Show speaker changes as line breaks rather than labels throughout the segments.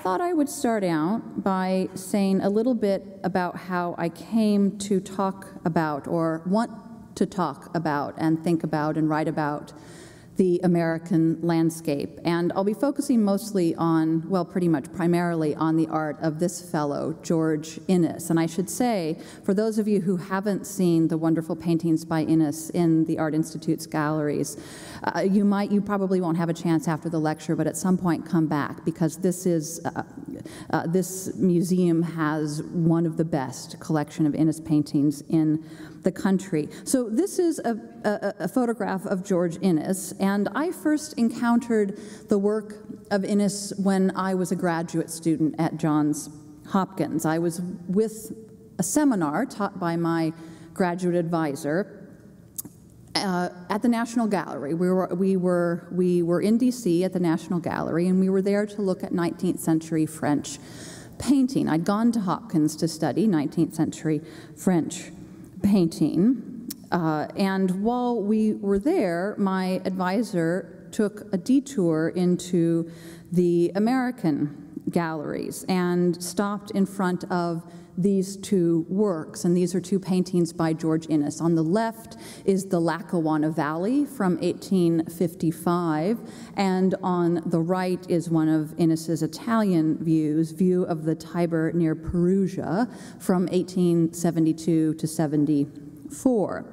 thought I would start out by saying a little bit about how I came to talk about, or want to talk about and think about and write about, the American landscape. And I'll be focusing mostly on, well, pretty much primarily on the art of this fellow, George Inness. And I should say, for those of you who haven't seen the wonderful paintings by Inness in the Art Institute's galleries, you probably won't have a chance after the lecture, but at some point come back, because this museum has one of the best collection of Inness paintings in the country. So this is a photograph of George Inness, and I first encountered the work of Inness when I was a graduate student at Johns Hopkins. I was with a seminar taught by my graduate advisor at the National Gallery. We were in DC at the National Gallery, and we were there to look at 19th century French painting. I'd gone to Hopkins to study 19th century French painting, and while we were there, my advisor took a detour into the American galleries and stopped in front of these two works, and these are two paintings by George Inness. On the left is the Lackawanna Valley from 1855, and on the right is one of Inness's Italian view of the Tiber near Perugia from 1872 to 74.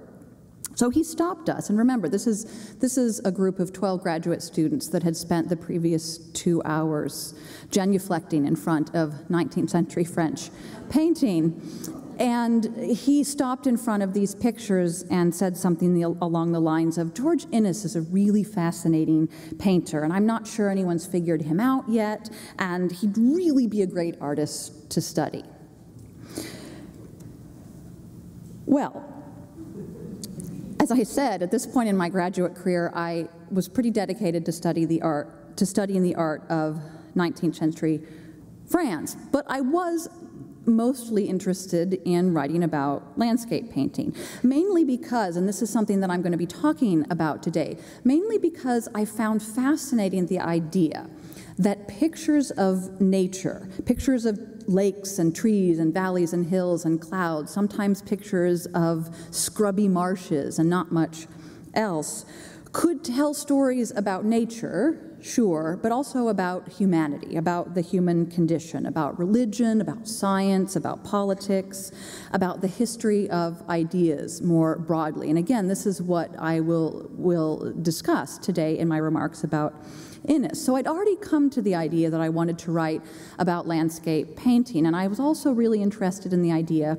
So he stopped us, and remember, this is a group of 12 graduate students that had spent the previous 2 hours genuflecting in front of 19th century French painting. And he stopped in front of these pictures and said something along the lines of, George Inness is a really fascinating painter, and I'm not sure anyone's figured him out yet, and he'd really be a great artist to study. Well, as I said, at this point in my graduate career, I was pretty dedicated to studying the art of 19th century France, but I was mostly interested in writing about landscape painting, mainly because, and this is something that I'm going to be talking about today, mainly because I found fascinating the idea that pictures of nature, pictures of lakes and trees and valleys and hills and clouds, sometimes pictures of scrubby marshes and not much else, could tell stories about nature, sure, but also about humanity, about the human condition, about religion, about science, about politics, about the history of ideas more broadly. And again, this is what I will discuss today in my remarks about Inness. So I'd already come to the idea that I wanted to write about landscape painting, and I was also really interested in the idea,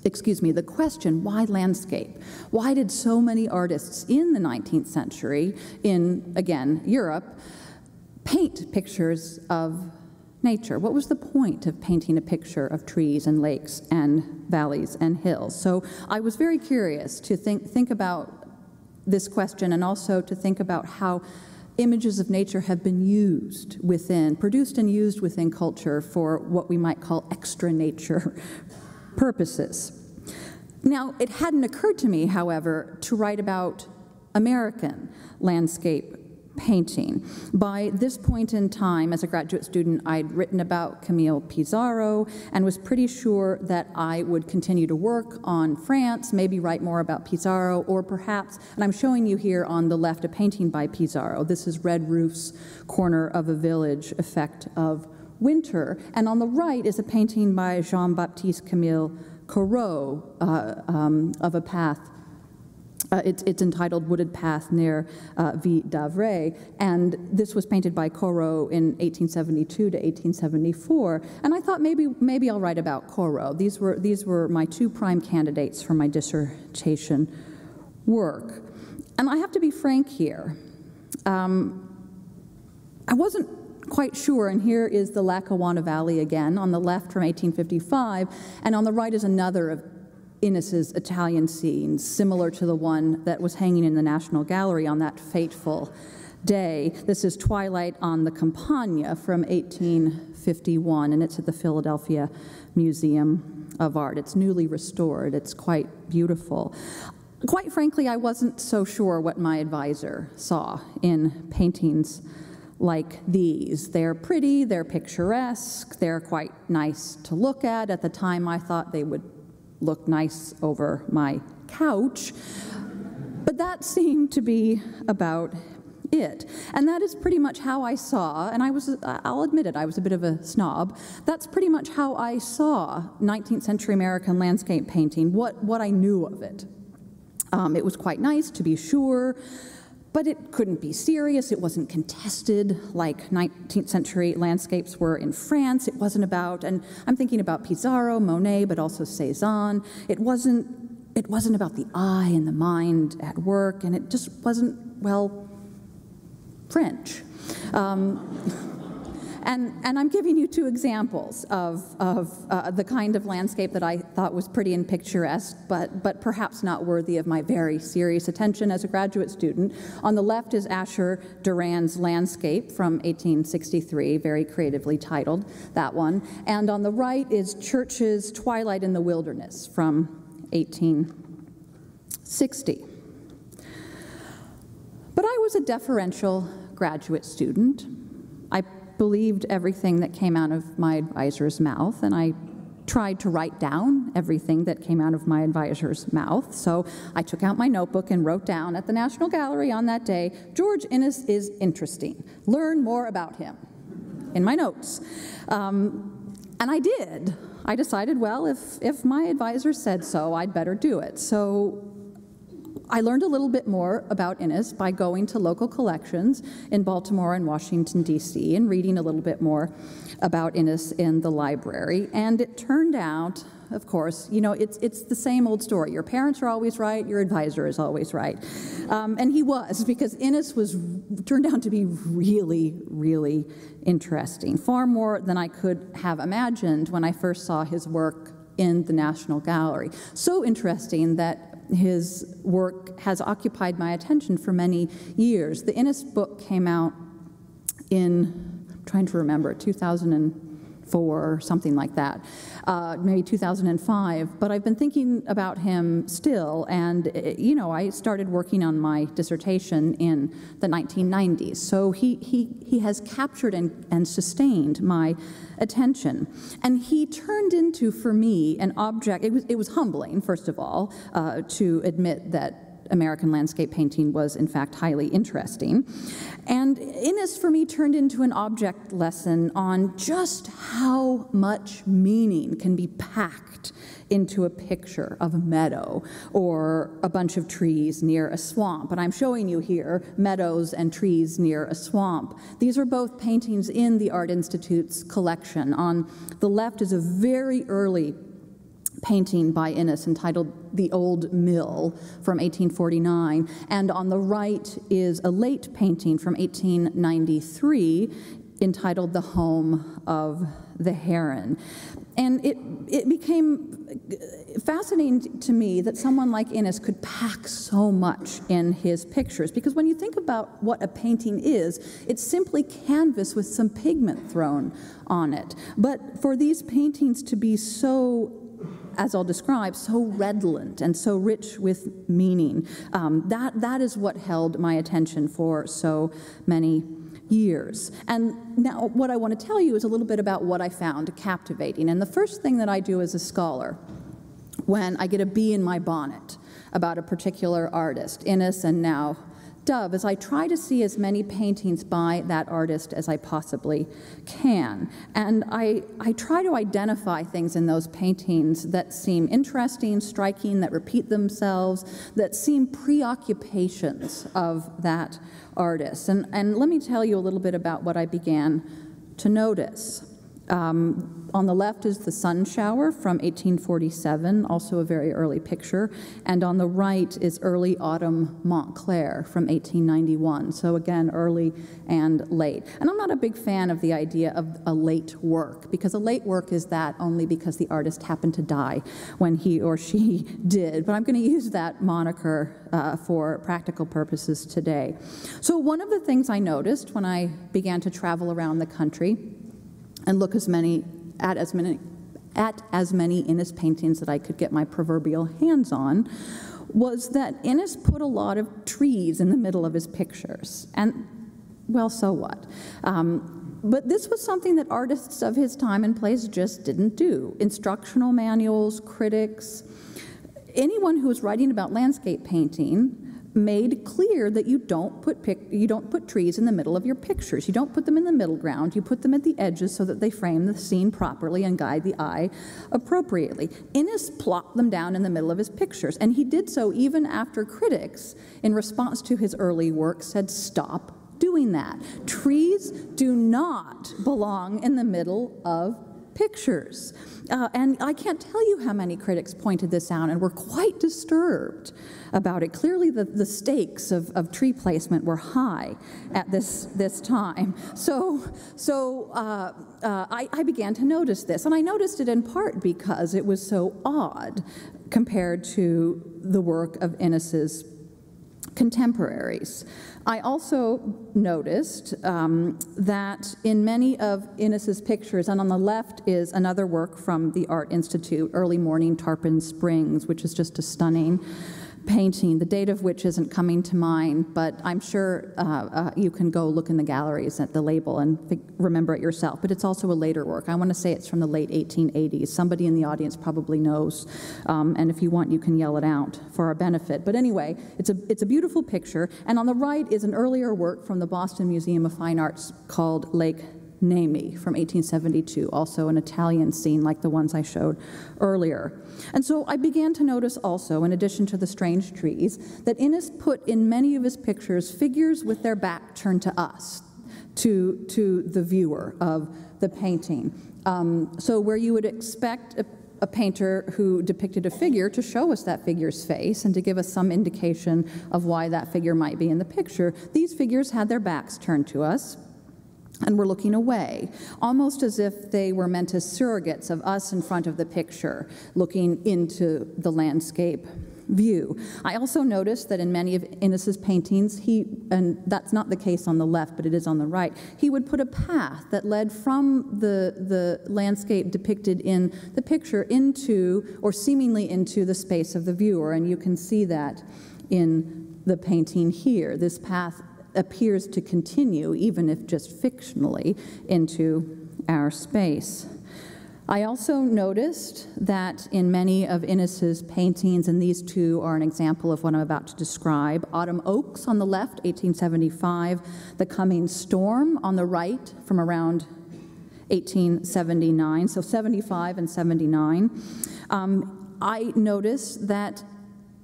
the question, why landscape? Why did so many artists in the 19th century, in, again, Europe, paint pictures of nature? What was the point of painting a picture of trees and lakes and valleys and hills? So I was very curious to think about this question, and also to think about how images of nature have been produced and used within culture for what we might call extra nature purposes. Now, it hadn't occurred to me, however, to write about American landscape painting. By this point in time, as a graduate student, I'd written about Camille Pissarro and was pretty sure that I would continue to work on France, maybe write more about Pissarro, or perhaps, and I'm showing you here on the left a painting by Pissarro. This is Red Roof's Corner of a Village, Effect of Winter. And on the right is a painting by Jean-Baptiste Camille Corot of a path. It's entitled Wooded Path near Ville d'Avray, and this was painted by Corot in 1872 to 1874. And I thought maybe I'll write about Corot. These were my two prime candidates for my dissertation work. And I have to be frank here. I wasn't quite sure, and here is the Lackawanna Valley again, on the left from 1855, and on the right is another of Inness's Italian scenes, similar to the one that was hanging in the National Gallery on that fateful day. This is Twilight on the Campagna from 1851, and it's at the Philadelphia Museum of Art. It's newly restored. It's quite beautiful. Quite frankly, I wasn't so sure what my advisor saw in paintings like these. They're pretty, they're picturesque, they're quite nice to look at. At the time, I thought they would look nice over my couch, but that seemed to be about it. And that is pretty much how I saw, and I'll admit it, I was a bit of a snob, that's pretty much how I saw 19th century American landscape painting, what I knew of it. It was quite nice, to be sure, but it couldn't be serious. It wasn't contested like 19th century landscapes were in France. It wasn't about, and I'm thinking about Pissarro, Monet, but also Cézanne. It wasn't about the eye and the mind at work, and it just wasn't, well, French. And I'm giving you two examples of the kind of landscape that I thought was pretty and picturesque, but perhaps not worthy of my very serious attention as a graduate student. On the left is Asher Duran's Landscape from 1863, very creatively titled, that one. And on the right is Church's Twilight in the Wilderness from 1860. But I was a deferential graduate student. I believed everything that came out of my advisor's mouth, and I tried to write down everything that came out of my advisor's mouth. So I took out my notebook and wrote down at the National Gallery on that day, "George Inness is interesting. Learn more about him," in my notes. And I did. I decided, well, if my advisor said so, I'd better do it. So I learned a little bit more about Inness by going to local collections in Baltimore and Washington, D.C., and reading a little bit more about Inness in the library. And it turned out, of course, you know, it's the same old story. Your parents are always right, your advisor is always right. And he was, because Inness turned out to be really, really interesting, far more than I could have imagined when I first saw his work in the National Gallery. So interesting that his work has occupied my attention for many years. The Inness book came out in, I'm trying to remember, 2004 or something like that, maybe 2005, but I've been thinking about him still, and you know, I started working on my dissertation in the 1990s, so he has captured and sustained my attention. And he turned into, for me, an object. It was humbling, first of all, to admit that American landscape painting was, in fact, highly interesting. And Inness, for me, turned into an object lesson on just how much meaning can be packed into a picture of a meadow or a bunch of trees near a swamp. And I'm showing you here meadows and trees near a swamp. These are both paintings in the Art Institute's collection. On the left is a very early painting by Inness entitled "The Old Mill" from 1849, and on the right is a late painting from 1893 entitled "The Home of the Heron." And it became fascinating to me that someone like Inness could pack so much in his pictures, because when you think about what a painting is, it's simply canvas with some pigment thrown on it. But for these paintings to be so, as I'll describe, so redolent and so rich with meaning, that is what held my attention for so many years. And now what I want to tell you is a little bit about what I found captivating. And the first thing that I do as a scholar when I get a bee in my bonnet about a particular artist, Inness and now Dove, is I try to see as many paintings by that artist as I possibly can. And I try to identify things in those paintings that seem interesting, striking, that repeat themselves, that seem preoccupations of that artist. And let me tell you a little bit about what I began to notice. On the left is the sun shower from 1847, also a very early picture, and on the right is early autumn Montclair from 1891, so again, early and late. And I'm not a big fan of the idea of a late work, because a late work is that only because the artist happened to die when he or she did, but I'm going to use that moniker for practical purposes today. So one of the things I noticed when I began to travel around the country and look at as many Inness paintings that I could get my proverbial hands on, was that Inness put a lot of trees in the middle of his pictures. And well, so what? But this was something that artists of his time and place just didn't do. Instructional manuals, critics, anyone who was writing about landscape painting made clear that you don't put trees in the middle of your pictures. You don't put them in the middle ground. You put them at the edges so that they frame the scene properly and guide the eye appropriately. Inness plopped them down in the middle of his pictures, and he did so even after critics, in response to his early work, said, "Stop doing that. Trees do not belong in the middle of pictures." And I can't tell you how many critics pointed this out and were quite disturbed about it. Clearly the stakes of tree placement were high at this time. So I began to notice this, and I noticed it in part because it was so odd compared to the work of Inness's contemporaries. I also noticed that in many of Inness's pictures, and on the left is another work from the Art Institute, Early Morning Tarpon Springs, which is just a stunning painting, the date of which isn't coming to mind, but I'm sure you can go look in the galleries at the label and remember it yourself. But it's also a later work. I want to say it's from the late 1880s. Somebody in the audience probably knows, and if you want, you can yell it out for our benefit. But anyway, it's a beautiful picture, and on the right is an earlier work from the Boston Museum of Fine Arts called Lake Nemi from 1872, also an Italian scene like the ones I showed earlier. And so I began to notice also, in addition to the strange trees, that Inness put in many of his pictures figures with their back turned to us, to the viewer of the painting. So where you would expect a painter who depicted a figure to show us that figure's face and to give us some indication of why that figure might be in the picture, these figures had their backs turned to us and were looking away, almost as if they were meant as surrogates of us in front of the picture, looking into the landscape view. I also noticed that in many of Inness's paintings, and that's not the case on the left, but it is on the right, he would put a path that led from the landscape depicted in the picture into, or seemingly into, the space of the viewer, and you can see that in the painting here. This path appears to continue, even if just fictionally, into our space. I also noticed that in many of Inness's paintings, and these two are an example of what I'm about to describe, Autumn Oaks on the left, 1875, The Coming Storm on the right from around 1879, so 75 and 79. I noticed that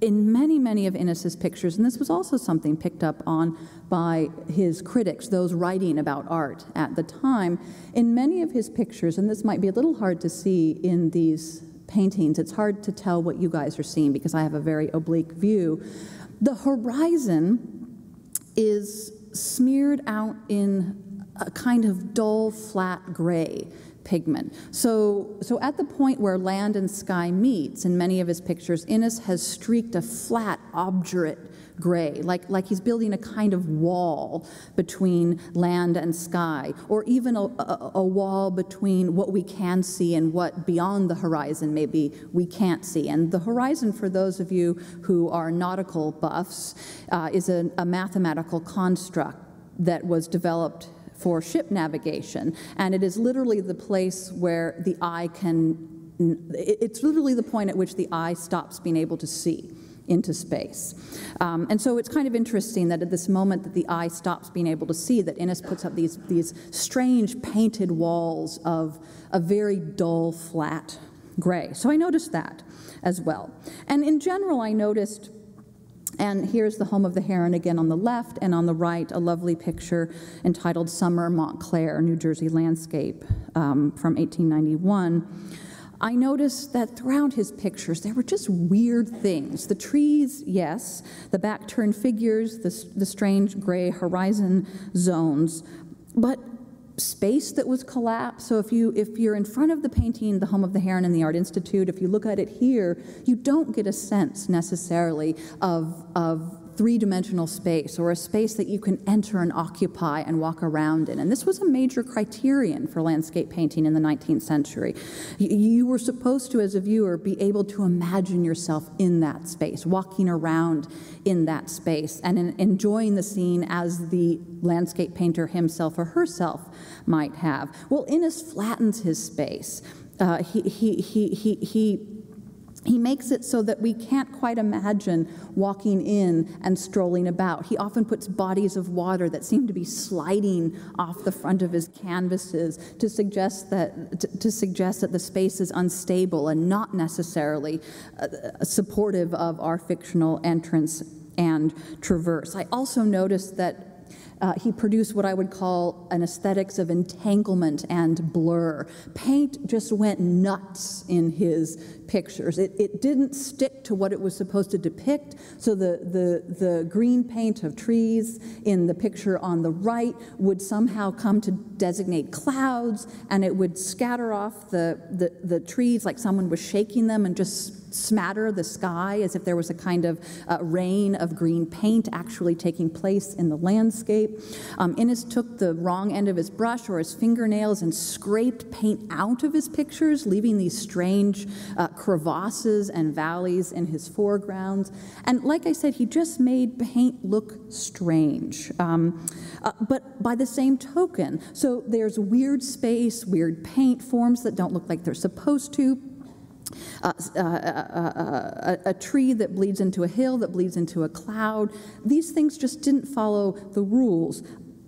in many of Inness's pictures, and this was also something picked up on by his critics, those writing about art at the time, in many of his pictures, and this might be a little hard to see in these paintings, it's hard to tell what you guys are seeing because I have a very oblique view, the horizon is smeared out in a kind of dull, flat gray pigment. So at the point where land and sky meets in many of his pictures, Inness has streaked a flat, obdurate gray, like he's building a kind of wall between land and sky, or even a wall between what we can see and what beyond the horizon maybe we can't see. And the horizon, for those of you who are nautical buffs, is a mathematical construct that was developed for ship navigation, and it is literally the place where the eye it's literally the point at which the eye stops being able to see into space. And so it's kind of interesting that at this moment that the eye stops being able to see, that Inness puts up these strange painted walls of a very dull, flat gray. So I noticed that as well. And in general, I noticed, and here's the home of the heron again on the left, and on the right, a lovely picture entitled Summer Montclair, New Jersey Landscape from 1891. I noticed that throughout his pictures, there were just weird things. The trees, yes, the back-turned figures, the strange gray horizon zones, but space that was collapsed. So if you're in front of the painting, The Home of the Heron in the Art Institute, if you look at it here, you don't get a sense necessarily of three-dimensional space, or a space that you can enter and occupy and walk around in. And this was a major criterion for landscape painting in the 19th century. You were supposed to, as a viewer, be able to imagine yourself in that space, walking around in that space, and enjoying the scene as the landscape painter himself or herself might have. Well, Inness flattens his space. He makes it so that we can't quite imagine walking in and strolling about. He often puts bodies of water that seem to be sliding off the front of his canvases to suggest that the space is unstable and not necessarily supportive of our fictional entrance and traverse. I also noticed that he produced what I would call an aesthetics of entanglement and blur. Paint just went nuts in his pictures. It didn't stick to what it was supposed to depict, so the green paint of trees in the picture on the right would somehow come to designate clouds, and it would scatter off the trees like someone was shaking them and just smatter the sky as if there was a kind of rain of green paint actually taking place in the landscape. Inness took the wrong end of his brush or his fingernails and scraped paint out of his pictures, leaving these strange crevasses and valleys in his foregrounds. And like I said, he just made paint look strange. But by the same token, so there's weird space, weird paint forms that don't look like they're supposed to, a tree that bleeds into a hill, that bleeds into a cloud. These things just didn't follow the rules.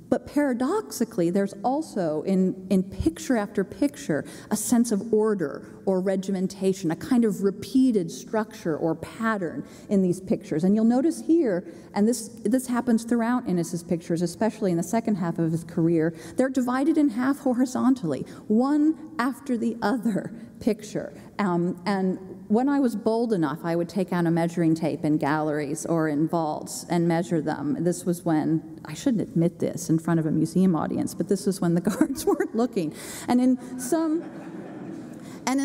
But paradoxically, there's also, in picture after picture, a sense of order or regimentation, a kind of repeated structure or pattern in these pictures. And you'll notice here, and this happens throughout Inness's pictures, especially in the second half of his career, they're divided in half horizontally, one after the other picture. And when I was bold enough, I would take out a measuring tape in galleries or in vaults and measure them. This was when, I shouldn't admit this in front of a museum audience, but this was when the guards weren't looking. And in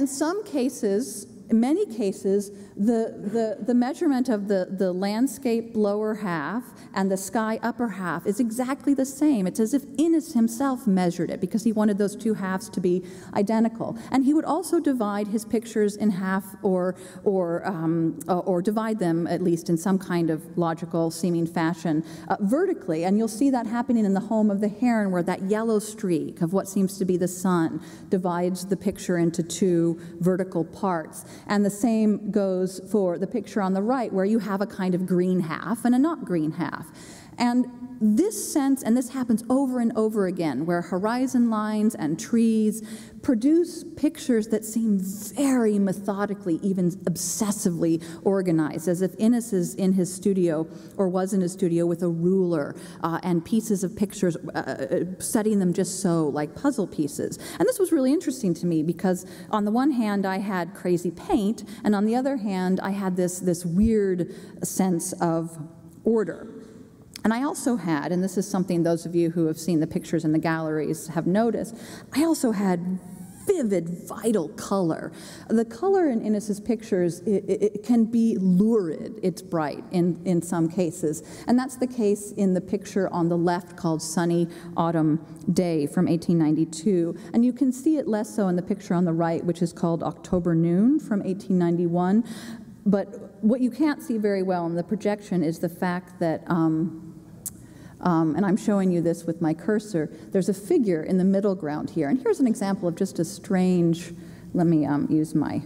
some cases, in many cases, the measurement of the landscape lower half and the sky upper half is exactly the same. It's as if Inness himself measured it because he wanted those two halves to be identical. And he would also divide his pictures in half or divide them, at least in some kind of logical seeming fashion, vertically. And you'll see that happening in the Home of the Heron, where that yellow streak of what seems to be the sun divides the picture into two vertical parts. And the same goes for the picture on the right, where you have a kind of green half and a not green half. And this sense, and this happens over and over again, where horizon lines and trees produce pictures that seem very methodically, even obsessively organized, as if Inness is in his studio or was in his studio with a ruler and pieces of pictures, setting them just so, like puzzle pieces. And this was really interesting to me because on the one hand I had crazy paint, and on the other hand I had this weird sense of order. And I also had, and this is something those of you who have seen the pictures in the galleries have noticed, I also had vivid, vital color. The color in Inness's pictures, it can be lurid, it's bright in some cases. And that's the case in the picture on the left called Sunny Autumn Day from 1892. And you can see it less so in the picture on the right, which is called October Noon from 1891. But what you can't see very well in the projection is the fact that and I'm showing you this with my cursor, there's a figure in the middle ground here. And here's an example of just a strange, let me use my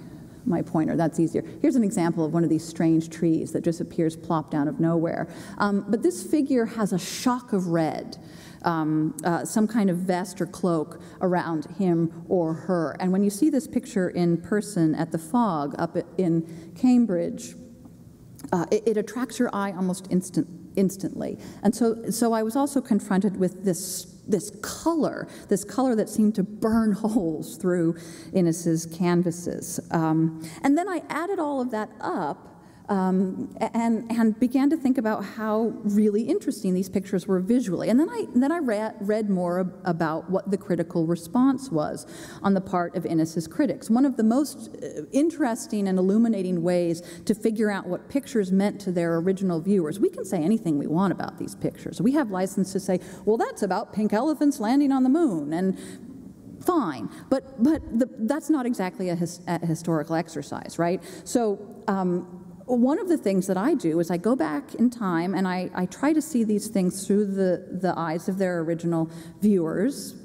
pointer, that's easier. Here's an example of one of these strange trees that just appears plopped out of nowhere. But this figure has a shock of red, some kind of vest or cloak around him or her. And when you see this picture in person at the Fog up in Cambridge, it attracts your eye almost instantly. And so I was also confronted with this color that seemed to burn holes through Inness's canvases. And then I added all of that up and began to think about how really interesting these pictures were visually. And then I read more about what the critical response was on the part of Inness's critics. One of the most interesting and illuminating ways to figure out what pictures meant to their original viewers. We can say anything we want about these pictures. We have license to say, well, that's about pink elephants landing on the moon, and fine, but that's not exactly a historical exercise, right? So one of the things that I do is I go back in time and I try to see these things through the eyes of their original viewers.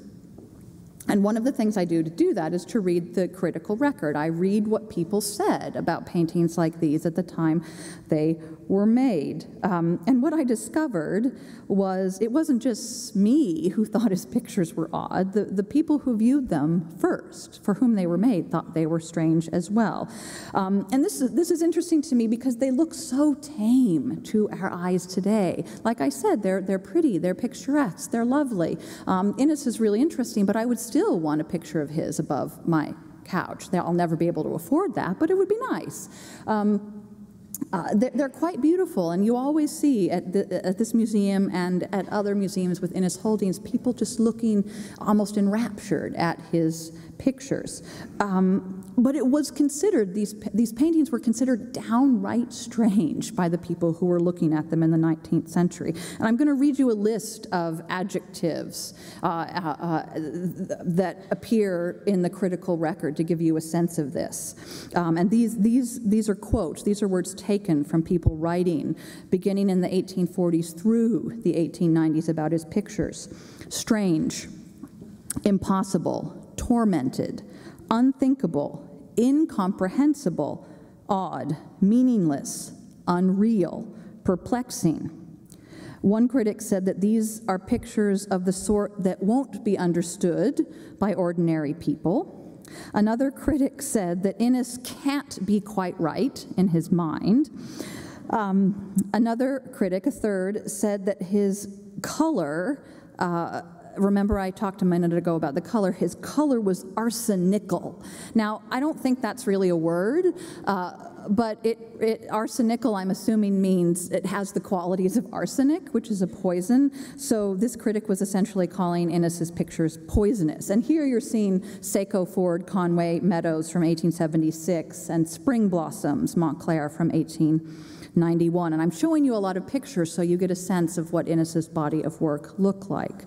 And one of the things I do to do that is to read the critical record. I read what people said about paintings like these at the time they were made. And what I discovered was it wasn't just me who thought his pictures were odd. The people who viewed them first, for whom they were made, thought they were strange as well. And this is interesting to me because they look so tame to our eyes today. Like I said, they're pretty, they're picturesque, they're lovely. Inness is really interesting, but I would still want a picture of his above my couch. I'll never be able to afford that, but it would be nice. They're quite beautiful, and you always see at this museum and at other museums with Inness holdings, people just looking almost enraptured at his pictures. But it was considered, these paintings were considered downright strange by the people who were looking at them in the 19th century. And I'm going to read you a list of adjectives that appear in the critical record to give you a sense of this. And these are quotes. These are words taken from people writing beginning in the 1840s through the 1890s about his pictures. Strange, impossible, tormented, unthinkable, incomprehensible, odd, meaningless, unreal, perplexing. One critic said that these are pictures of the sort that won't be understood by ordinary people. Another critic said that Inness can't be quite right in his mind. Another critic, a third, said that his color, remember I talked a minute ago about the color, his color was arsenical. Now, I don't think that's really a word, but arsenical, I'm assuming, means it has the qualities of arsenic, which is a poison. So this critic was essentially calling Inness's pictures poisonous. And here you're seeing Saco Ford Conway Meadows from 1876 and Spring Blossoms, Montclair from 1891. And I'm showing you a lot of pictures so you get a sense of what Inness's body of work looked like.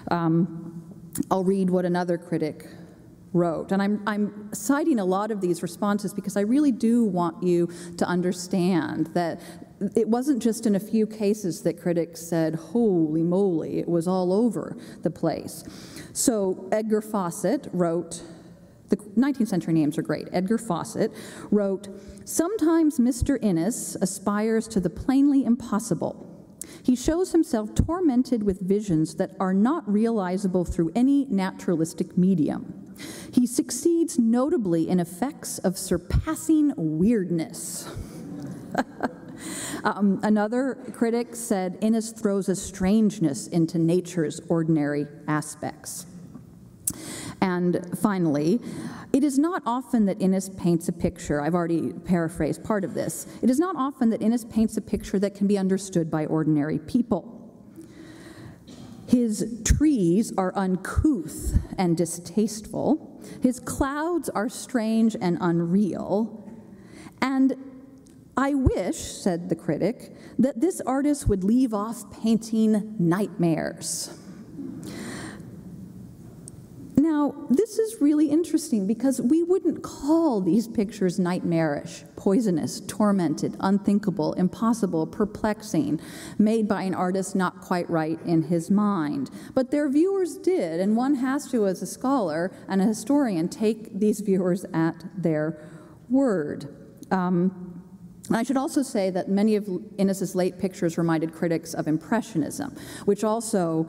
I'll read what another critic wrote. And I'm citing a lot of these responses because I really do want you to understand that it wasn't just in a few cases that critics said, holy moly, it was all over the place. So Edgar Fawcett wrote, the 19th century names are great. Edgar Fawcett wrote, "Sometimes Mr. Inness aspires to the plainly impossible. He shows himself tormented with visions that are not realizable through any naturalistic medium. He succeeds notably in effects of surpassing weirdness." Another critic said, Inness throws a strangeness into nature's ordinary aspects. And finally, it is not often that Inness paints a picture, I've already paraphrased part of this, it is not often that Inness paints a picture that can be understood by ordinary people. His trees are uncouth and distasteful, his clouds are strange and unreal, and I wish, said the critic, that this artist would leave off painting nightmares. Now, this is really interesting because we wouldn't call these pictures nightmarish, poisonous, tormented, unthinkable, impossible, perplexing, made by an artist not quite right in his mind. But their viewers did, and one has to, as a scholar and a historian, take these viewers at their word. I should also say that many of Inness's late pictures reminded critics of Impressionism, which also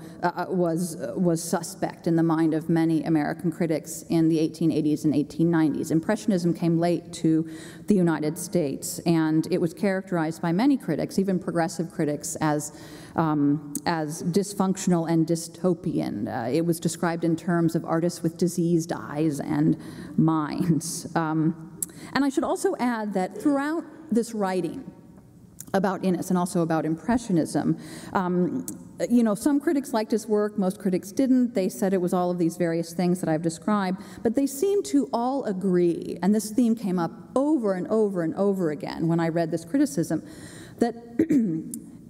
was suspect in the mind of many American critics in the 1880s and 1890s. Impressionism came late to the United States, and it was characterized by many critics, even progressive critics, as dysfunctional and dystopian. It was described in terms of artists with diseased eyes and minds. And I should also add that throughout this writing, about Inness and also about Impressionism. You know, some critics liked his work, most critics didn't. They said it was all of these various things that I've described, but they seem to all agree, and this theme came up over and over and over again when I read this criticism, that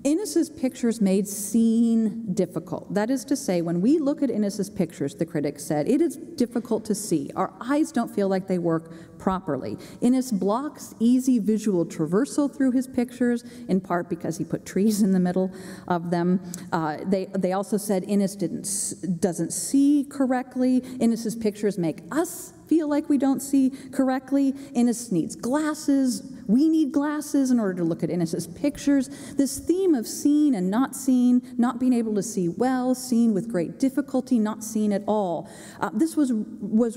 Inness's pictures made seeing difficult. That is to say, when we look at Inness's pictures, the critics said, it is difficult to see. Our eyes don't feel like they work properly. Inness blocks easy visual traversal through his pictures, in part because he put trees in the middle of them. They also said Inness doesn't see correctly. Inness's pictures make us feel like we don't see correctly. Inness needs glasses. We need glasses in order to look at Inness's pictures. This theme of seeing and not seeing, not being able to see well, seeing with great difficulty, not seeing at all. This was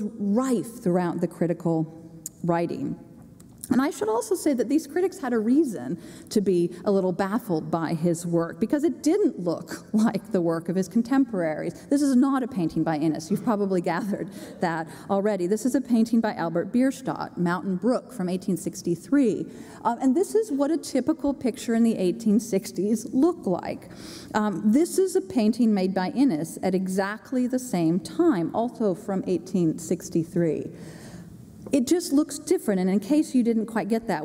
rife throughout the critical writing. And I should also say that these critics had a reason to be a little baffled by his work, because it didn't look like the work of his contemporaries. This is not a painting by Inness. You've probably gathered that already. This is a painting by Albert Bierstadt, Mountain Brook, from 1863. And this is what a typical picture in the 1860s looked like. This is a painting made by Inness at exactly the same time, also from 1863. It just looks different, and in case you didn't quite get that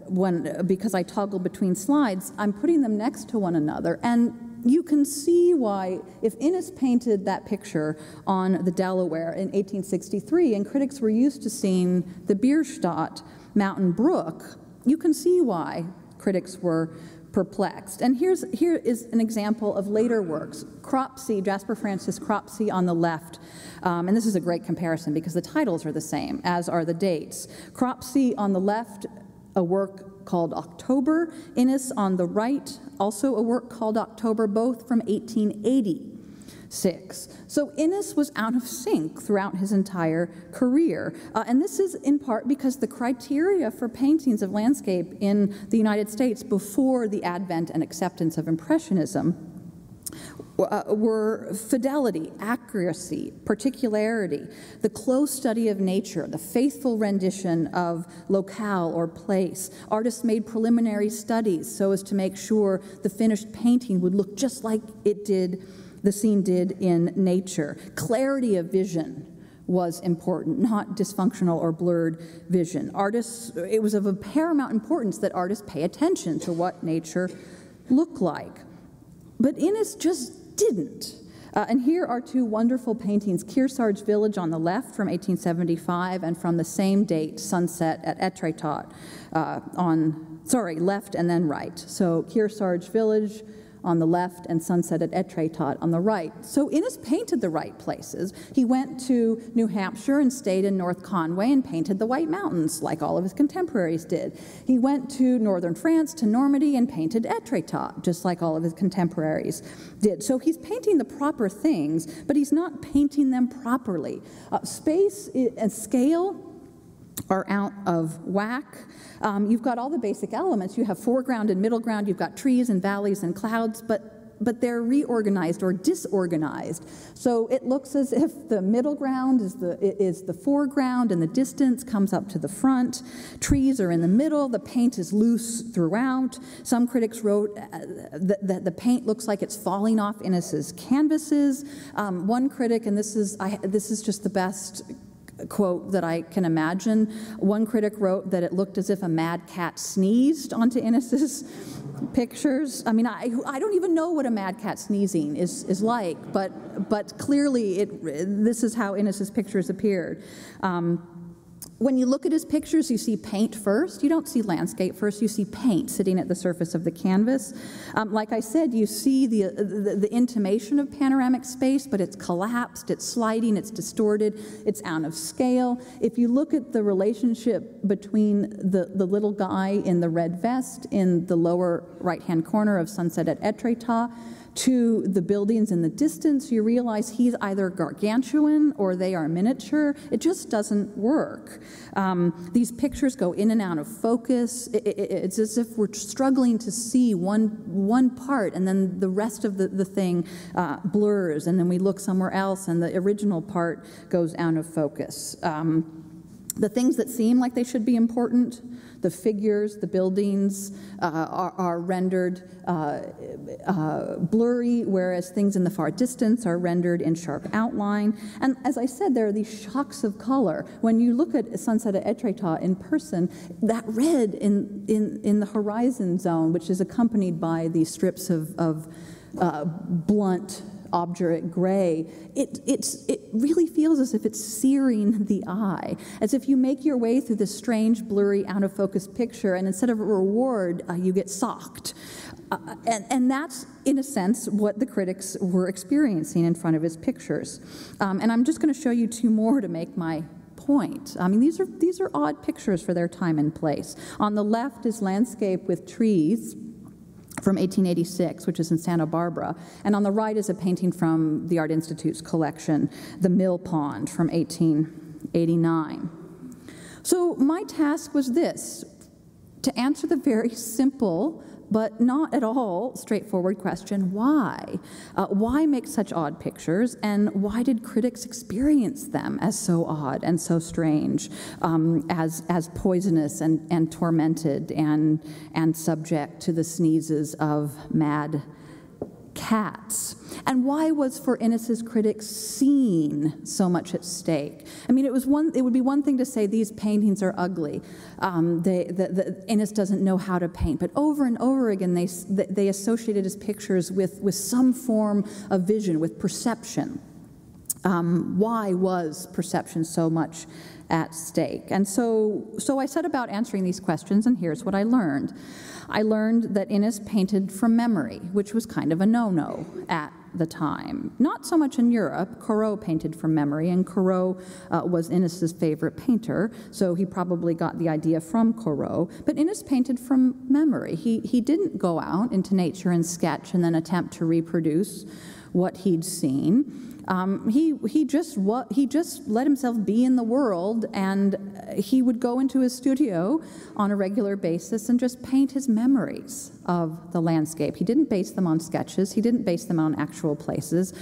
one, because I toggled between slides, I'm putting them next to one another, and you can see why, if Inness painted that picture on the Delaware in 1863, and critics were used to seeing the Bierstadt Mountain Brook, you can see why critics were perplexed. And here is an example of later works. Cropsey, Jasper Francis Cropsey on the left, and this is a great comparison because the titles are the same, as are the dates. Cropsey on the left, a work called October. Inness on the right, also a work called October, both from 1886. So Inness was out of sync throughout his entire career. And this is in part because the criteria for paintings of landscape in the United States before the advent and acceptance of Impressionism were fidelity, accuracy, particularity, the close study of nature, the faithful rendition of locale or place. Artists made preliminary studies so as to make sure the finished painting would look just like the scene did in nature. Clarity of vision was important, not dysfunctional or blurred vision. It was of a paramount importance that artists pay attention to what nature looked like. But Inness just didn't. And here are two wonderful paintings, Kearsarge Village on the left from 1875, and from the same date, Sunset at Etretat, left and then right. So Kearsarge Village on the left and Sunset at Etretat on the right. So Inness painted the right places. He went to New Hampshire and stayed in North Conway and painted the White Mountains, like all of his contemporaries did. He went to northern France, to Normandy, and painted Etretat, just like all of his contemporaries did. So he's painting the proper things, but he's not painting them properly. Space and scale are out of whack. You've got all the basic elements. You have foreground and middle ground. You've got trees and valleys and clouds, but they're reorganized or disorganized. So it looks as if the middle ground is the foreground and the distance comes up to the front. Trees are in the middle. The paint is loose throughout. Some critics wrote that the paint looks like it's falling off Inness's canvases. One critic, and this is just the best quote that I can imagine. One critic wrote that it looked as if a mad cat sneezed onto Inness's pictures. I mean, I don't even know what a mad cat sneezing is like, but clearly this is how Inness's pictures appeared. When you look at his pictures, you see paint first. You don't see landscape first. You see paint sitting at the surface of the canvas. Like I said, you see the intimation of panoramic space, but it's collapsed, it's sliding, it's distorted, it's out of scale. If you look at the relationship between the little guy in the red vest in the lower right-hand corner of Sunset at Etretat to the buildings in the distance, you realize he's either gargantuan or they are miniature. It just doesn't work. These pictures go in and out of focus. It's as if we're struggling to see one part, and then the rest of the thing blurs, and then we look somewhere else and the original part goes out of focus. The things that seem like they should be important, the figures, the buildings, are rendered blurry, whereas things in the far distance are rendered in sharp outline. And as I said, there are these shocks of color. When you look at Sunset at Etretat in person, that red in the horizon zone, which is accompanied by these strips of blunt obdurate gray, it really feels as if it's searing the eye, as if you make your way through this strange, blurry, out-of-focus picture, and instead of a reward, you get socked. And that's, in a sense, what the critics were experiencing in front of his pictures. And I'm just going to show you two more to make my point. I mean, these are odd pictures for their time and place. On the left is landscape with trees from 1886, which is in Santa Barbara, and on the right is a painting from the Art Institute's collection, The Mill Pond, from 1889. So my task was this: to answer the very simple but not at all straightforward question, why? Why make such odd pictures, and why did critics experience them as so odd and so strange, as poisonous and tormented and subject to the sneezes of mad cats? And why was, for Inness's critics, seeing so much at stake? I mean, it would be one thing to say these paintings are ugly. Inness doesn't know how to paint, but over and over again they associated his pictures with some form of vision, with perception. Why was perception so much at stake? And so I set about answering these questions, and here's what I learned. I learned that Inness painted from memory, which was kind of a no-no at the time. Not so much in Europe. Corot painted from memory, and Corot was Inness's favorite painter, so he probably got the idea from Corot. But Inness painted from memory. He didn't go out into nature and sketch and then attempt to reproduce what he'd seen. He just let himself be in the world, and he would go into his studio on a regular basis and just paint his memories of the landscape. He didn't base them on sketches. He didn't base them on actual places.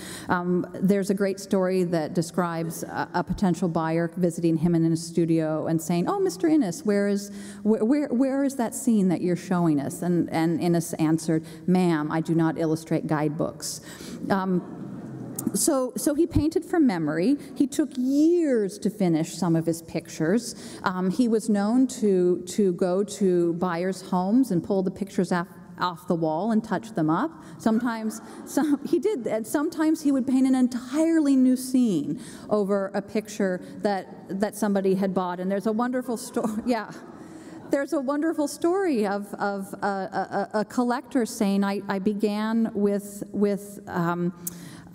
There's a great story that describes a potential buyer visiting him in his studio and saying, "Oh, Mr. Inness, where is that scene that you're showing us?" And Inness answered, "Ma'am, I do not illustrate guidebooks." So he painted from memory. He took years to finish some of his pictures. He was known to go to buyers' homes and pull the pictures off the wall and touch them up. Sometimes he did that. Sometimes he would paint an entirely new scene over a picture that somebody had bought. And there's a wonderful story. Yeah. There's a wonderful story of a collector saying, I began with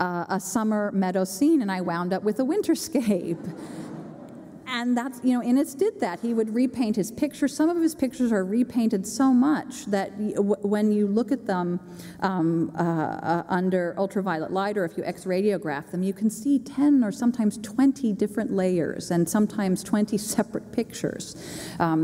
a summer meadow scene, and I wound up with a winterscape. And that's, Inness did that. He would repaint his pictures. Some of his pictures are repainted so much that when you look at them under ultraviolet light, or if you X-radiograph them, you can see 10 or sometimes 20 different layers, and sometimes 20 separate pictures,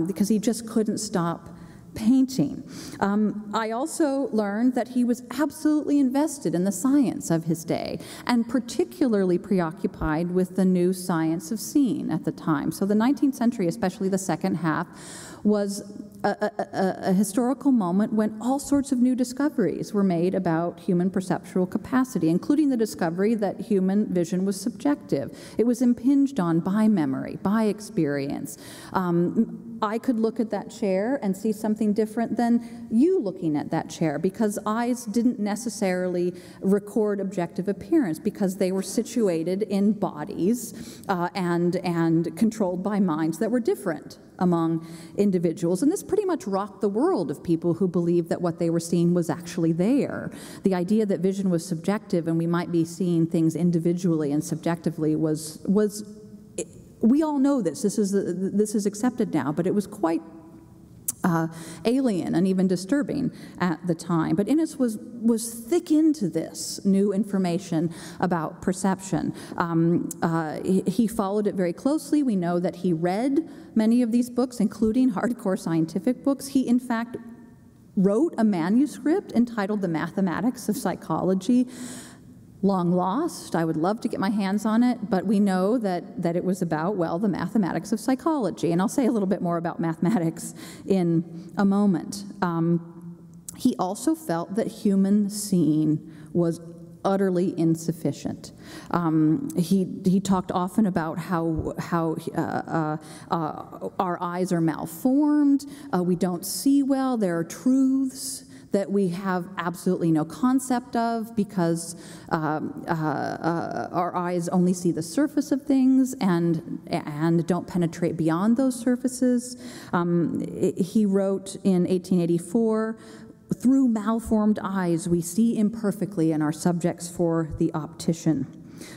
because he just couldn't stop painting. I also learned that he was absolutely invested in the science of his day, and particularly preoccupied with the new science of seeing at the time. So the 19th century, especially the second half, was a historical moment when all sorts of new discoveries were made about human perceptual capacity, including the discovery that human vision was subjective. It was impinged on by memory, by experience. I could look at that chair and see something different than you looking at that chair, because eyes didn't necessarily record objective appearance, because they were situated in bodies and controlled by minds that were different among individuals. And this pretty much rocked the world of people who believed that what they were seeing was actually there. The idea that vision was subjective and we might be seeing things individually and subjectively was we all know this. This is accepted now, but it was quite alien and even disturbing at the time. But Inness was thick into this new information about perception. He followed it very closely. We know that he read many of these books, including hardcore scientific books. He, in fact, wrote a manuscript entitled The Mathematics of Psychology long lost. I would love to get my hands on it, but we know that it was about, well, the mathematics of psychology. And I'll say a little bit more about mathematics in a moment. He also felt that human seeing was utterly insufficient. He talked often about how our eyes are malformed, we don't see well, there are truths that we have absolutely no concept of because our eyes only see the surface of things and don't penetrate beyond those surfaces. He wrote in 1884, "Through malformed eyes we see imperfectly and are subjects for the optician.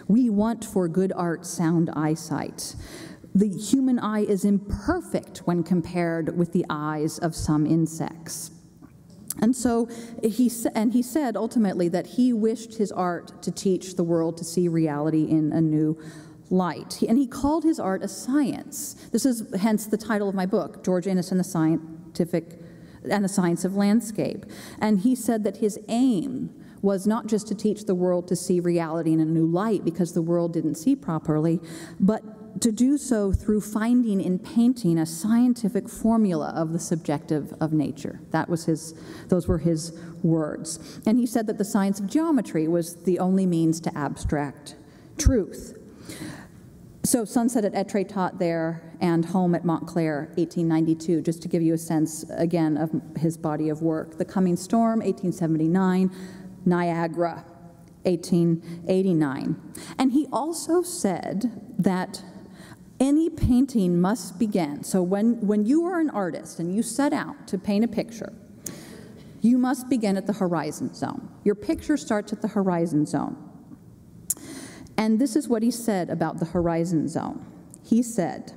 We want for good art sound eyesight. The human eye is imperfect when compared with the eyes of some insects." And so he said ultimately that he wished his art to teach the world to see reality in a new light. And he called his art a science. This is hence the title of my book, George Inness and the Science of Landscape. And he said that his aim was not just to teach the world to see reality in a new light because the world didn't see properly, but to do so through finding in painting a scientific formula of the subjective of nature. Those were his words. And he said that the science of geometry was the only means to abstract truth. So Sunset at Étretat there and Home at Montclair, 1892, just to give you a sense, again, of his body of work. The Coming Storm, 1879, Niagara, 1889. And he also said that any painting must begin. So when you are an artist and you set out to paint a picture, you must begin at the horizon zone. Your picture starts at the horizon zone. And this is what he said about the horizon zone. He said,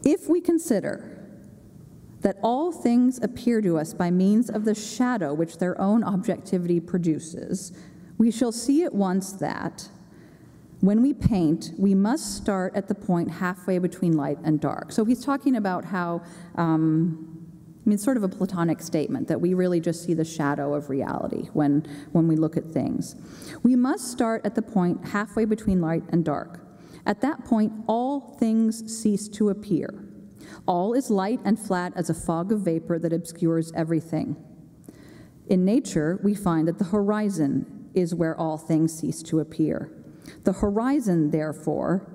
"If we consider that all things appear to us by means of the shadow which their own objectivity produces, we shall see at once that, when we paint, we must start at the point halfway between light and dark." So he's talking about how, sort of a Platonic statement, that we really just see the shadow of reality when we look at things. We must start at the point halfway between light and dark. At that point, all things cease to appear. All is light and flat as a fog of vapor that obscures everything. In nature, we find that the horizon is where all things cease to appear. The horizon, therefore,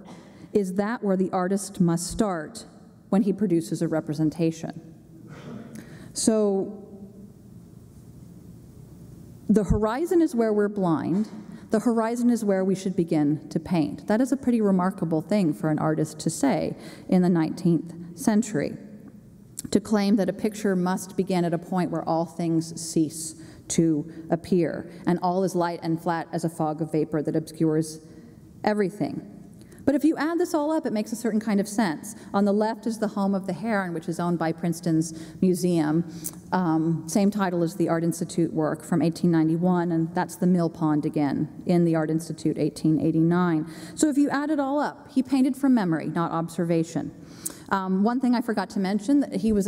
is that where the artist must start when he produces a representation. So the horizon is where we're blind. The horizon is where we should begin to paint. That is a pretty remarkable thing for an artist to say in the 19th century, to claim that a picture must begin at a point where all things cease to appear, and all is light and flat as a fog of vapor that obscures everything. But if you add this all up, it makes a certain kind of sense. On the left is the home of the heron, which is owned by Princeton's museum. Same title as the Art Institute work from 1891, and that's the mill pond again in the Art Institute, 1889. So if you add it all up, he painted from memory, not observation. One thing I forgot to mention, that he was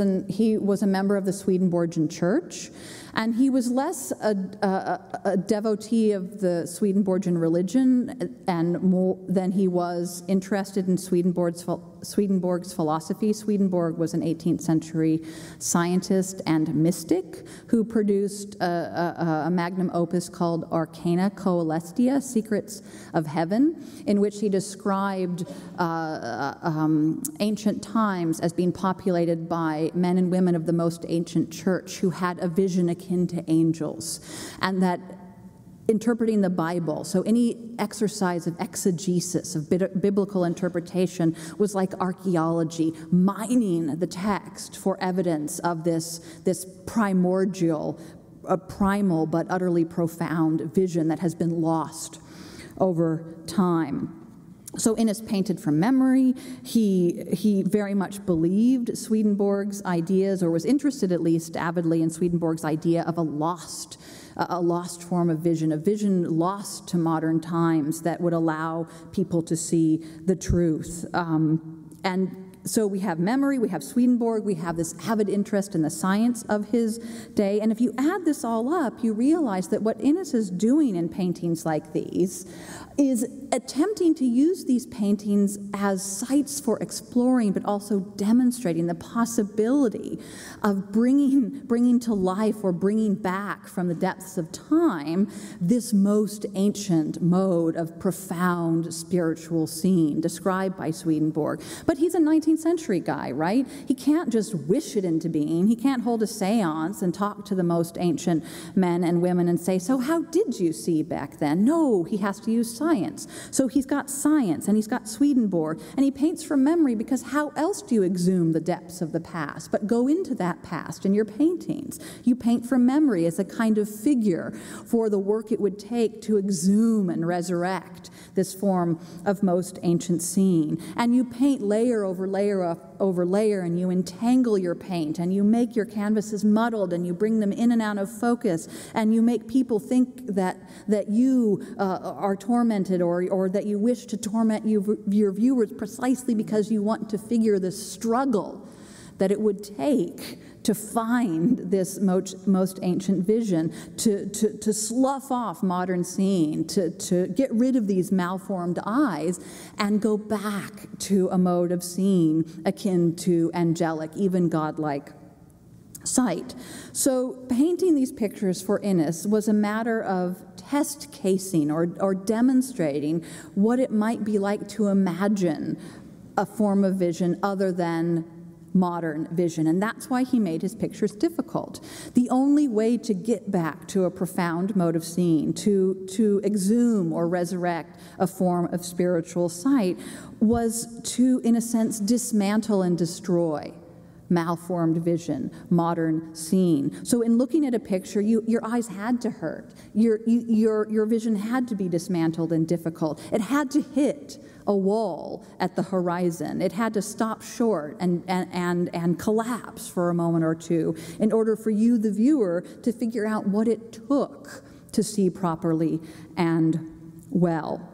a member of the Swedenborgian Church, and he was less a devotee of the Swedenborgian religion and more than he was interested in Swedenborg's philosophy. Swedenborg was an 18th century scientist and mystic who produced a magnum opus called Arcana Coelestia, Secrets of Heaven, in which he described ancient times as being populated by men and women of the most ancient church who had a vision akin to angels, and that interpreting the Bible, so any exercise of exegesis, of biblical interpretation, was like archaeology, mining the text for evidence of this primordial, primal but utterly profound vision that has been lost over time. So Inness painted from memory. He very much believed Swedenborg's ideas, or was interested at least avidly in Swedenborg's idea of a lost form of vision, a vision lost to modern times that would allow people to see the truth. And so we have memory, we have Swedenborg, we have this avid interest in the science of his day, and if you add this all up, you realize that what Inness is doing in paintings like these is attempting to use these paintings as sites for exploring, but also demonstrating the possibility of bringing to life or bringing back from the depths of time this most ancient mode of profound spiritual scene described by Swedenborg. But he's a 19th century guy, right? He can't just wish it into being. He can't hold a seance and talk to the most ancient men and women and say, so how did you see back then? No, he has to use science. So he's got science and he's got Swedenborg, and he paints from memory, because how else do you exhume the depths of the past but go into that past in your paintings? You paint from memory as a kind of figure for the work it would take to exhume and resurrect this form of most ancient scene. And you paint layer over layer over layer, and you entangle your paint, and you make your canvases muddled, and you bring them in and out of focus, and you make people think that you are tormented, or that you wish to torment your viewers precisely because you want to figure the struggle that it would take to find this most ancient vision, to slough off modern scene, to get rid of these malformed eyes and go back to a mode of seeing akin to angelic, even godlike sight. So painting these pictures for Inness was a matter of test casing or demonstrating what it might be like to imagine a form of vision other than modern vision, and that's why he made his pictures difficult. The only way to get back to a profound mode of seeing, to exhume or resurrect a form of spiritual sight, was to, in a sense, dismantle and destroy malformed vision, modern seeing. So in looking at a picture, your eyes had to hurt. Your vision had to be dismantled and difficult. It had to hit a wall at the horizon. It had to stop short and collapse for a moment or two in order for you, the viewer, to figure out what it took to see properly and well.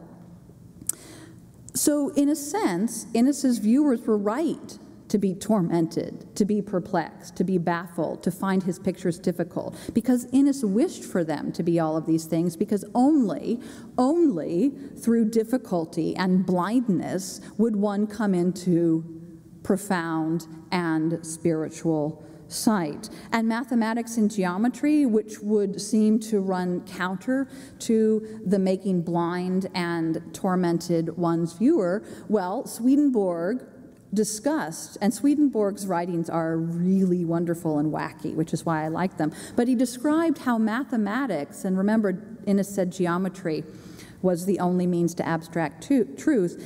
So in a sense, Inness's viewers were right to be tormented, to be perplexed, to be baffled, to find his pictures difficult, because Inness wished for them to be all of these things, because only through difficulty and blindness would one come into profound and spiritual sight. And mathematics and geometry, which would seem to run counter to the making blind and tormented one's viewer, well, Swedenborg discussed, and Swedenborg's writings are really wonderful and wacky, which is why I like them, but he described how mathematics, and remember, Inness said geometry was the only means to abstract truth.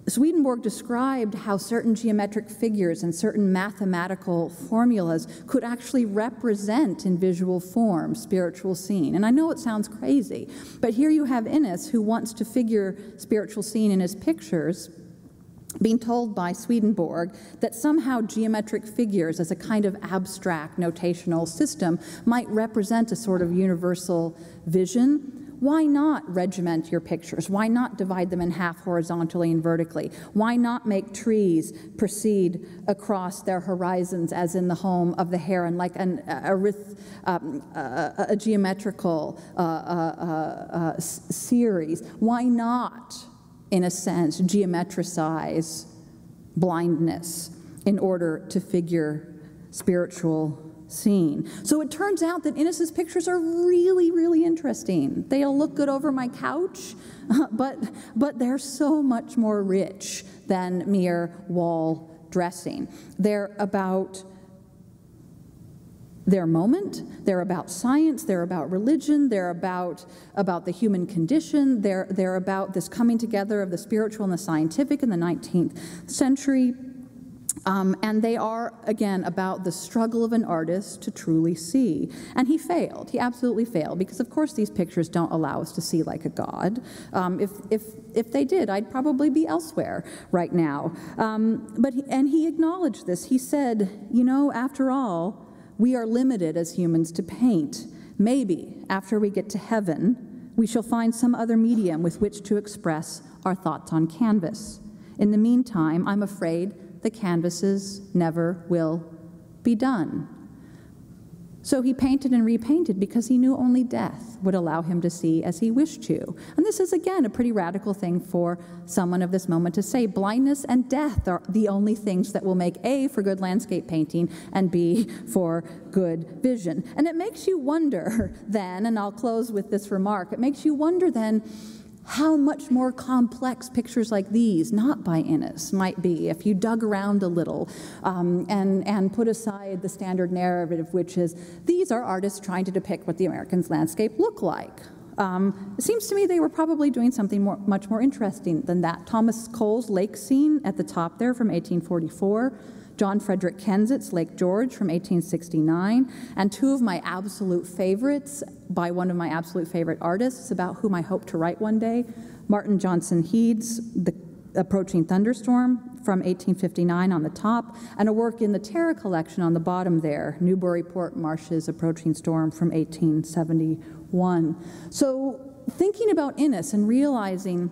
Swedenborg described how certain geometric figures and certain mathematical formulas could actually represent in visual form spiritual scene. And I know it sounds crazy, but here you have Inness, who wants to figure spiritual scene in his pictures, being told by Swedenborg that somehow geometric figures as a kind of abstract notational system might represent a sort of universal vision. Why not regiment your pictures? Why not divide them in half horizontally and vertically? Why not make trees proceed across their horizons as in the home of the heron, like a geometrical series? Why not, in a sense, geometricize blindness in order to figure spiritual scene? So it turns out that Inness's pictures are really, really interesting. They'll look good over my couch, but they're so much more rich than mere wall dressing. They're about their moment, they're about science, they're about religion, they're about the human condition, they're about this coming together of the spiritual and the scientific in the 19th century. And they are, again, about the struggle of an artist to truly see. And he failed. He absolutely failed, because, of course, these pictures don't allow us to see like a god. If they did, I'd probably be elsewhere right now. And he acknowledged this. He said, you know, after all, we are limited as humans to paint. Maybe, after we get to heaven, we shall find some other medium with which to express our thoughts on canvas. In the meantime, I'm afraid the canvases never will be done. So he painted and repainted because he knew only death would allow him to see as he wished to. And this is, again, a pretty radical thing for someone of this moment to say. Blindness and death are the only things that will make A, for good landscape painting, and B, for good vision. And it makes you wonder then, and I'll close with this remark, it makes you wonder then how much more complex pictures like these, not by Inness, might be if you dug around a little and put aside the standard narrative, which is these are artists trying to depict what the Americans' landscape look like. It seems to me they were probably doing something much more interesting than that. Thomas Cole's lake scene at the top there from 1844, John Frederick Kensett's Lake George from 1869, and two of my absolute favorites by one of my absolute favorite artists about whom I hope to write one day, Martin Johnson Head's The Approaching Thunderstorm from 1859 on the top, and a work in the Terra collection on the bottom there, Newburyport Marsh's Approaching Storm from 1871. So thinking about Inness and realizing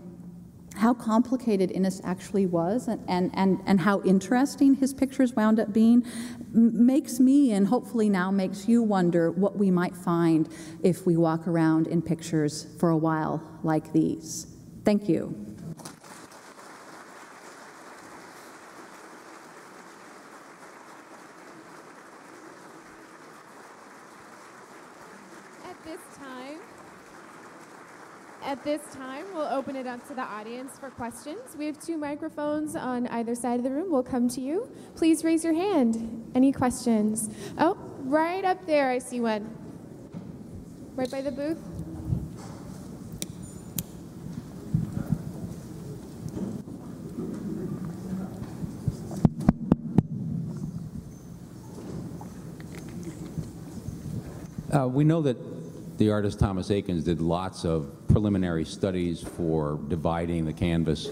how complicated Inness actually was and how interesting his pictures wound up being makes me, and hopefully now makes you, wonder what we might find if we walk around in pictures for a while like these. Thank you.
At this time, we'll open it up to the audience for questions. We have two microphones on either side of the room. We'll come to you. Please raise your hand. Any questions? Oh, right up there, I see one. Right by the booth.
We know that the artist Thomas Eakins did lots of preliminary studies for dividing the canvas.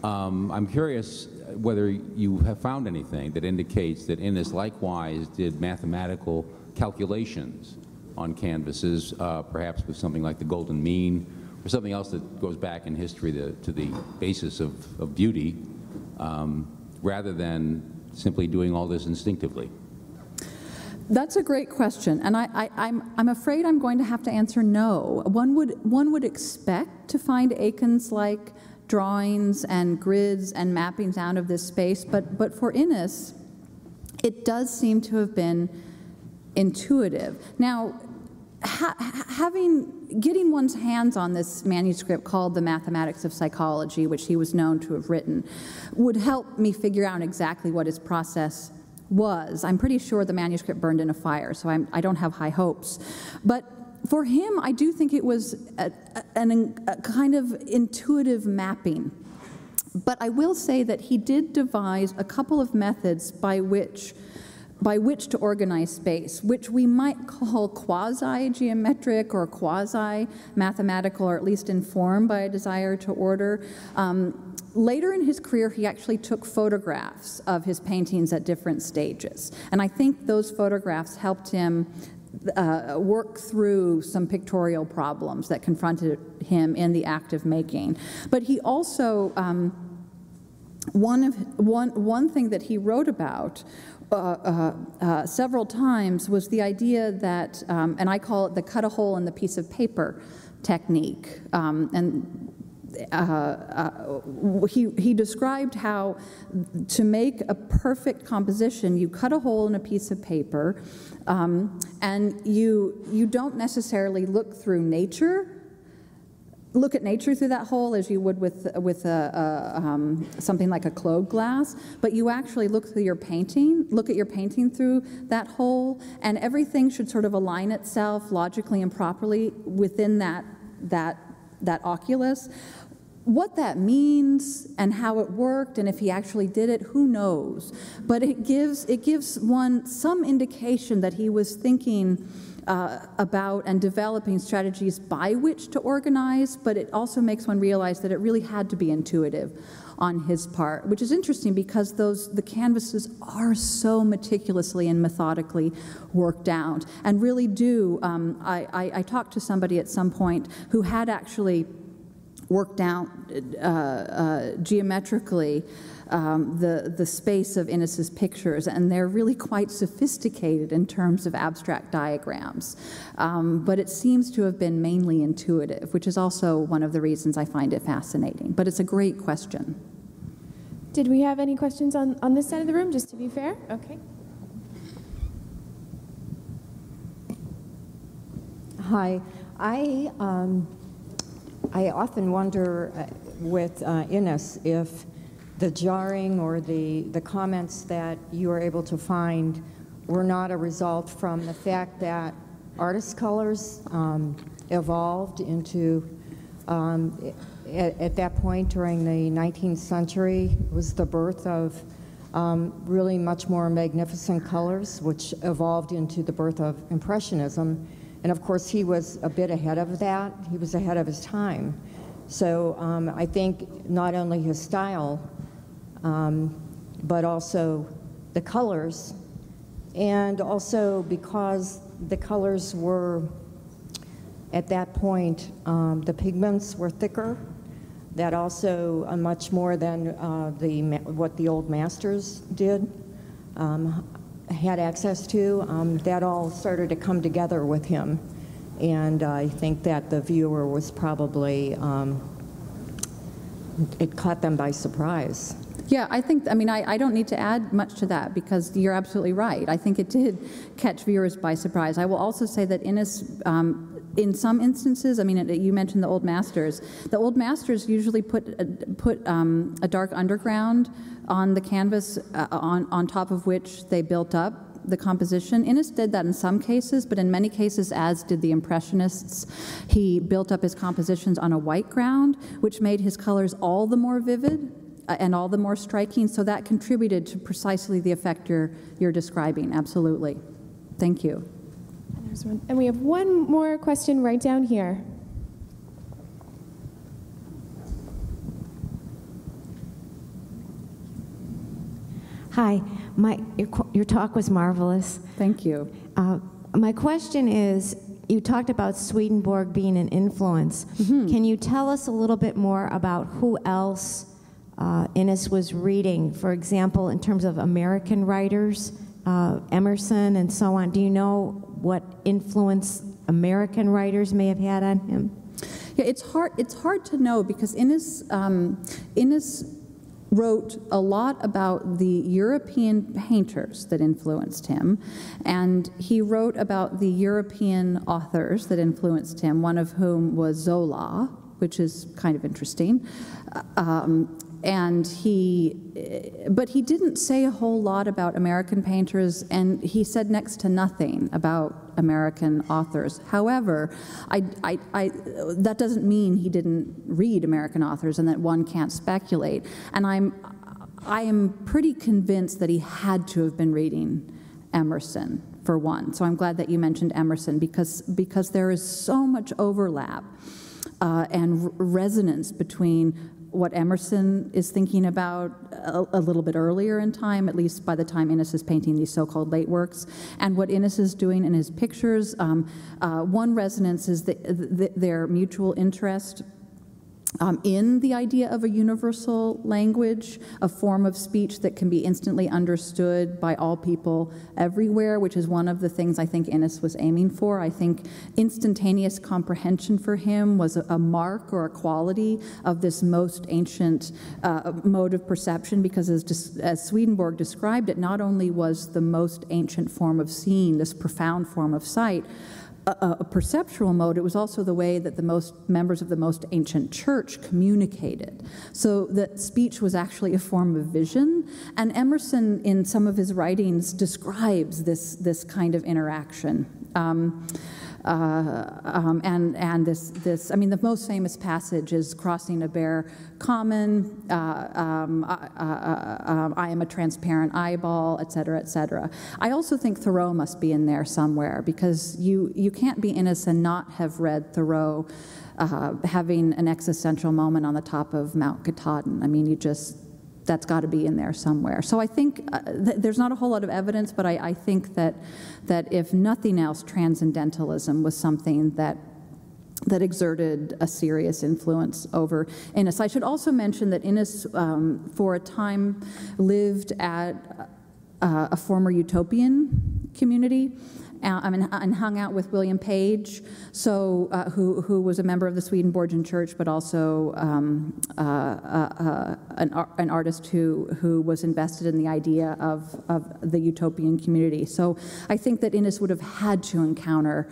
I'm curious whether you have found anything that indicates that Inness likewise did mathematical calculations on canvases, perhaps with something like the golden mean, or something else that goes back in history to the basis of beauty, rather than simply doing all this instinctively.
That's a great question, and I'm afraid I'm going to have to answer no. One would expect to find Eakins-like drawings and grids and mappings out of this space, but for Inness, it does seem to have been intuitive. Now, getting one's hands on this manuscript called The Mathematics of Psychology, which he was known to have written, would help me figure out exactly what his process was. I'm pretty sure the manuscript burned in a fire, so I don't have high hopes. But for him, I do think it was a kind of intuitive mapping. But I will say that he did devise a couple of methods by which to organize space, which we might call quasi-geometric or quasi-mathematical, or at least informed by a desire to order. Later in his career, he actually took photographs of his paintings at different stages. And I think those photographs helped him work through some pictorial problems that confronted him in the act of making. But he also, one thing that he wrote about several times was the idea that, and I call it the cut a hole in the piece of paper technique. He described how to make a perfect composition, you cut a hole in a piece of paper, and you don't necessarily look through nature. Look at nature through that hole as you would with something like a clove glass, but you actually look at your painting through that hole, and everything should sort of align itself logically and properly within that oculus. What that means and how it worked and if he actually did it, who knows? But it gives one some indication that he was thinking about and developing strategies by which to organize, but it also makes one realize that it really had to be intuitive on his part, which is interesting because the canvases are so meticulously and methodically worked out and really do. I talked to somebody at some point who had actually worked out geometrically the space of Inness's pictures, and they're really quite sophisticated in terms of abstract diagrams. But it seems to have been mainly intuitive, which is also one of the reasons I find it fascinating. But it's a great question.
Did we have any questions on this side of the room, just to be fair? Okay.
Hi. I often wonder with Inness if the jarring or the comments that you were able to find were not a result from the fact that artist colors evolved into, at that point during the 19th century, was the birth of really much more magnificent colors, which evolved into the birth of Impressionism. And of course, he was a bit ahead of that. He was ahead of his time. So I think not only his style, but also the colors, and also because the colors were, at that point, the pigments were thicker, that also much more than what the old masters did, had access to. That all started to come together with him, and I think that the viewer was probably, it caught them by surprise.
Yeah, I don't need to add much to that because you're absolutely right. I think it did catch viewers by surprise. I will also say that Inness, in some instances, you mentioned the old masters. The old masters usually put a dark underground on the canvas on top of which they built up the composition. Inness did that in some cases, but in many cases, as did the Impressionists, he built up his compositions on a white ground, which made his colors all the more vivid and all the more striking, so that contributed to precisely the effect you're describing, absolutely. Thank you.
And there's one, and we have one more question right down here.
Hi, your talk was marvelous.
Thank you.
My question is, you talked about Swedenborg being an influence. Mm-hmm. Can you tell us a little bit more about who else Inness was reading? For example, in terms of American writers, Emerson and so on. Do you know what influence American writers may have had on him?
Yeah, it's hard to know because Inness wrote a lot about the European painters that influenced him, and he wrote about the European authors that influenced him, one of whom was Zola, which is kind of interesting. But he didn't say a whole lot about American painters, and he said next to nothing about American authors. However, that doesn't mean he didn't read American authors and that one can't speculate. And I am pretty convinced that he had to have been reading Emerson, for one. So I'm glad that you mentioned Emerson, because there is so much overlap and resonance between what Emerson is thinking about a little bit earlier in time, at least by the time Inness is painting these so-called late works, and what Inness is doing in his pictures. One resonance is their mutual interest in the idea of a universal language, a form of speech that can be instantly understood by all people everywhere, which is one of the things I think Inness was aiming for. I think instantaneous comprehension for him was a mark or a quality of this most ancient mode of perception, because as Swedenborg described it, not only was the most ancient form of seeing, this profound form of sight, a perceptual mode, it was also the way that the most members of the most ancient church communicated. So that speech was actually a form of vision, and Emerson, in some of his writings, describes this kind of interaction. The most famous passage is crossing a bare common, I am a transparent eyeball, et cetera, et cetera. I also think Thoreau must be in there somewhere, because you can't be Inness and not have read Thoreau having an existential moment on the top of Mount Katahdin. That's got to be in there somewhere. So I think there's not a whole lot of evidence, but I think that if nothing else, transcendentalism was something that that exerted a serious influence over Inness. I should also mention that Inness, for a time, lived at a former utopian community, and hung out with William Page, who was a member of the Swedenborgian Church, but also an artist who was invested in the idea of the utopian community. So I think that Inness would have had to encounter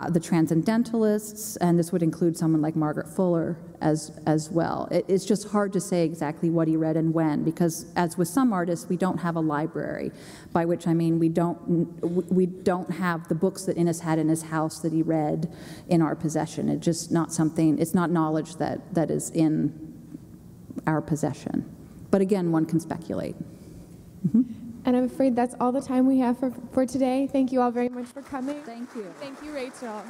the transcendentalists, and this would include someone like Margaret Fuller as well. It's just hard to say exactly what he read and when, because as with some artists, we don't have a library, by which I mean we don't have the books that Inness had in his house that he read in our possession. It's just not something, it's not knowledge that is in our possession. But again, one can speculate. Mm-hmm.
And I'm afraid that's all the time we have for today. Thank you all very much for coming.
Thank you.
Thank you, Rachel.